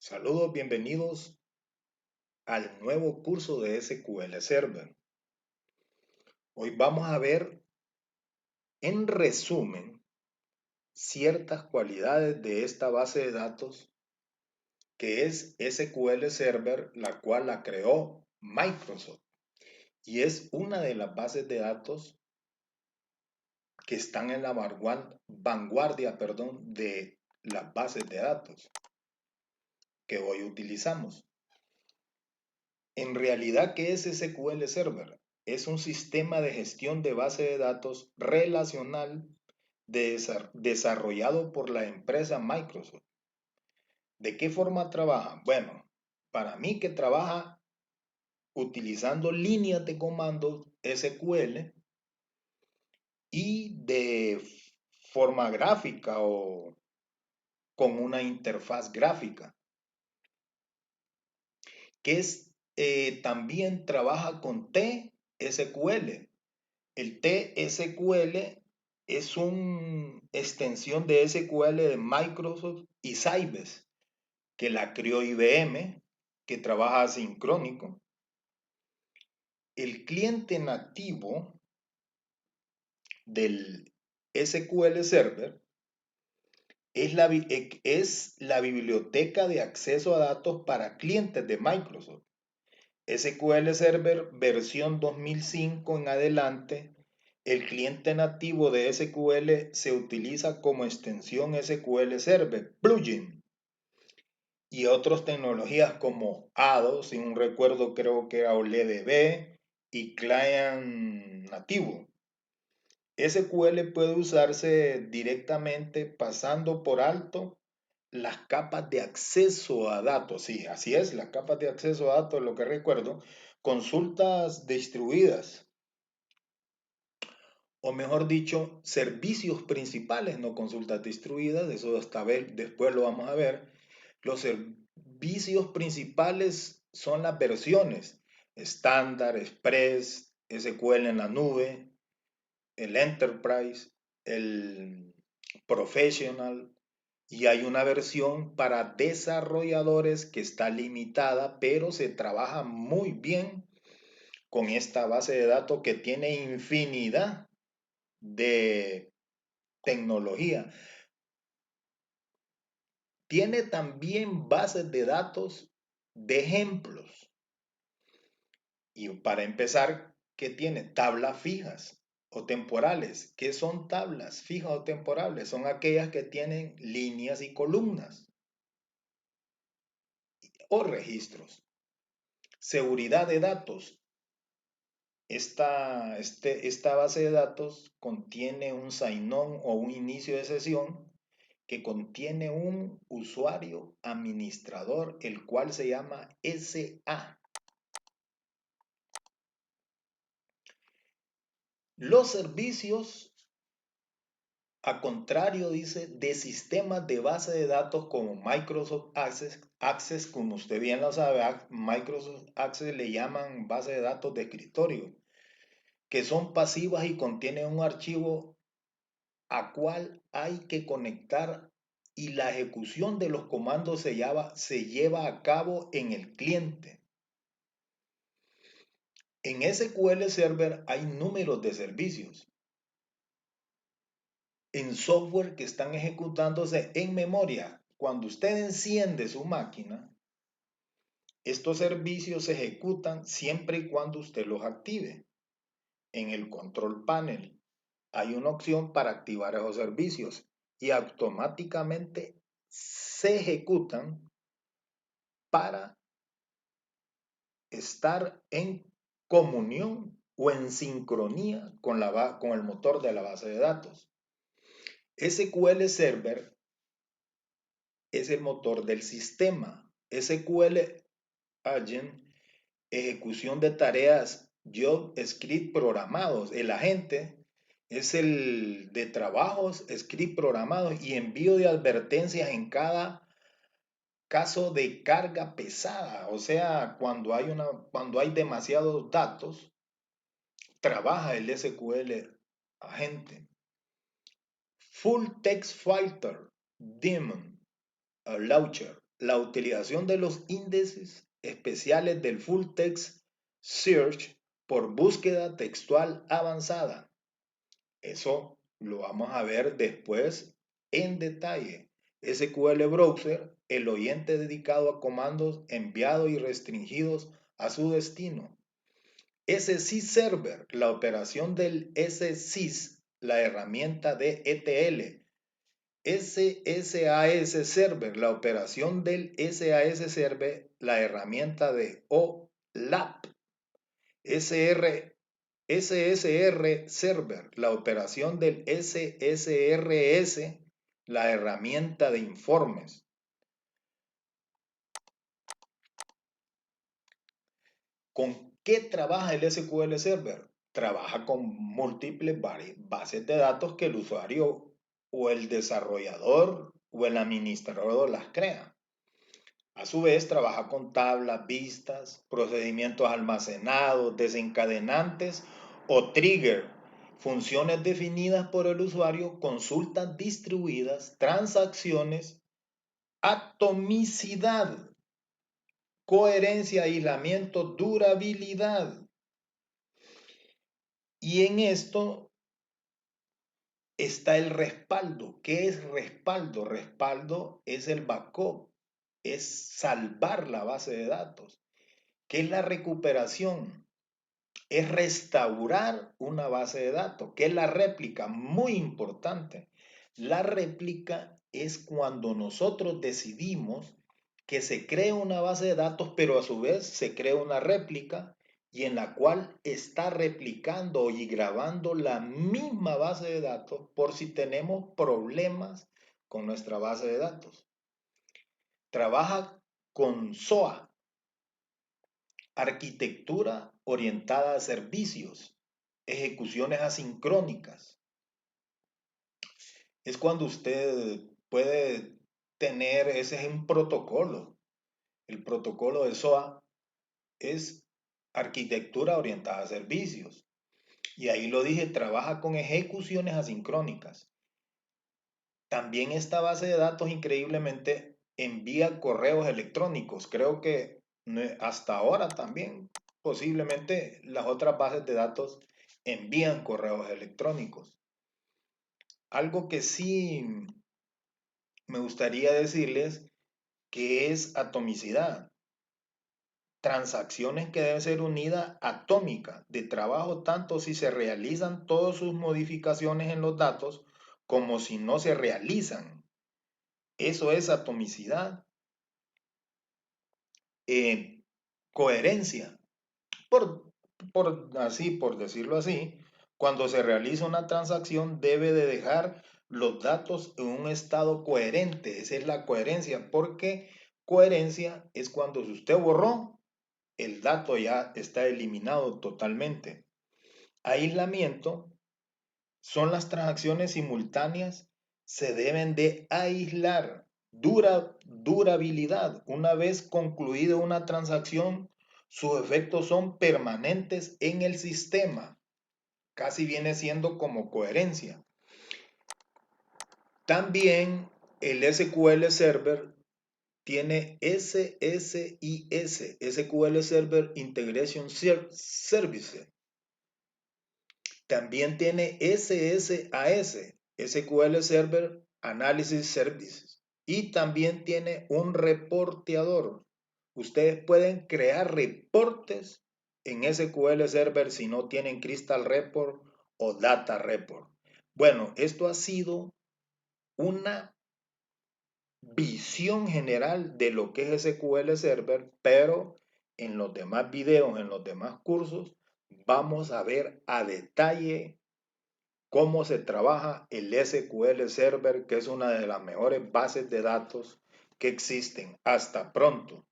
Saludos, bienvenidos al nuevo curso de SQL Server. Hoy vamos a ver, en resumen, ciertas cualidades de esta base de datos que es SQL Server, la cual la creó Microsoft y es una de las bases de datos que están en la vanguardia, de las bases de datos que hoy utilizamos. En realidad, ¿qué es SQL Server? Es un sistema de gestión de base de datos relacional desarrollado por la empresa Microsoft. ¿De qué forma trabaja? Bueno, para mí que trabaja utilizando líneas de comandos SQL y de forma gráfica o con una interfaz gráfica, que también trabaja con TSQL. El TSQL es una extensión de SQL de Microsoft y Sybase, que la creó IBM, que trabaja asincrónico. El cliente nativo del SQL Server es la biblioteca de acceso a datos para clientes de Microsoft. SQL Server versión 2005 en adelante, el cliente nativo de SQL se utiliza como extensión SQL Server, plugin, y otras tecnologías como ADO, si un recuerdo creo que era OLEDB y client nativo. SQL puede usarse directamente pasando por alto las capas de acceso a datos. Sí, así es, las capas de acceso a datos, lo que recuerdo, consultas distribuidas, o mejor dicho, servicios principales, no consultas distribuidas, eso después lo vamos a ver. Los servicios principales son las versiones estándar, Express, SQL en la nube, el Enterprise, el Professional, y hay una versión para desarrolladores que está limitada, pero se trabaja muy bien con esta base de datos que tiene infinidad de tecnología. Tiene también bases de datos de ejemplos. Y para empezar, ¿qué tiene? Tablas fijas o temporales. ¿Qué son tablas fijas o temporales? Son aquellas que tienen líneas y columnas o registros. Seguridad de datos. Esta base de datos contiene un sign-on o un inicio de sesión que contiene un usuario administrador, el cual se llama SA. Los servicios, a contrario, dice, de sistemas de base de datos como Microsoft Access, como usted bien lo sabe, Microsoft Access le llaman base de datos de escritorio, que son pasivas y contienen un archivo a cual hay que conectar y la ejecución de los comandos se lleva a cabo en el cliente. En SQL Server hay números de servicios en software que están ejecutándose en memoria. Cuando usted enciende su máquina, estos servicios se ejecutan siempre y cuando usted los active. En el control panel hay una opción para activar esos servicios y automáticamente se ejecutan para estar en comunión o en sincronía con el motor de la base de datos. SQL Server es el motor del sistema. SQL Agent, ejecución de tareas, job, script programados. El agente es el de trabajos, script programados y envío de advertencias en cada caso de carga pesada. O sea, cuando hay demasiados datos, trabaja el SQL agente. Full Text Filter Daemon Launcher. la utilización de los índices especiales del Full Text Search por búsqueda textual avanzada. Eso lo vamos a ver después en detalle. SQL Browser, el oyente dedicado a comandos enviados y restringidos a su destino. SSIS Server, la operación del SSIS, la herramienta de ETL. SSAS Server, la operación del SAS Server, la herramienta de OLAP. SSR Server, la operación del SSRS, la herramienta de informes. ¿Con qué trabaja el SQL Server? Trabaja con múltiples bases de datos que el usuario o el desarrollador o el administrador las crea. A su vez, trabaja con tablas, vistas, procedimientos almacenados, desencadenantes o trigger, funciones definidas por el usuario, consultas distribuidas, transacciones, atomicidad, coherencia, aislamiento, durabilidad. Y en esto está el respaldo. ¿Qué es respaldo? Respaldo es el backup, es salvar la base de datos. ¿Qué es la recuperación? Es restaurar una base de datos. ¿Qué es la réplica? Muy importante. La réplica es cuando nosotros decidimos que se cree una base de datos, pero a su vez se crea una réplica y en la cual está replicando y grabando la misma base de datos por si tenemos problemas con nuestra base de datos. Trabaja con SOA, arquitectura orientada a servicios, ejecuciones asincrónicas. Es cuando usted puede tener, ese es un protocolo. El protocolo de SOA es arquitectura orientada a servicios. Y ahí lo dije, trabaja con ejecuciones asincrónicas. También esta base de datos increíblemente envía correos electrónicos. Creo que hasta ahora también posiblemente las otras bases de datos envían correos electrónicos. Algo que sí me gustaría decirles que es atomicidad. Transacciones que deben ser unidas atómicas de trabajo tanto si se realizan todas sus modificaciones en los datos como si no se realizan. Eso es atomicidad. Coherencia. Por decirlo así, cuando se realiza una transacción debe de dejar los datos en un estado coherente. Esa es la coherencia, porque coherencia es cuando si usted borró, el dato ya está eliminado totalmente. Aislamiento son las transacciones simultáneas, se deben de aislar. Durabilidad. Una vez concluida una transacción, sus efectos son permanentes en el sistema. Casi viene siendo como coherencia. También el SQL Server tiene SSIS, SQL Server Integration Service. También tiene SSAS, SQL Server Analysis Services. Y también tiene un reporteador. Ustedes pueden crear reportes en SQL Server si no tienen Crystal Report o Data Report. Bueno, esto ha sido una visión general de lo que es SQL Server, pero en los demás videos, en los demás cursos, vamos a ver a detalle cómo se trabaja el SQL Server, que es una de las mejores bases de datos que existen. Hasta pronto.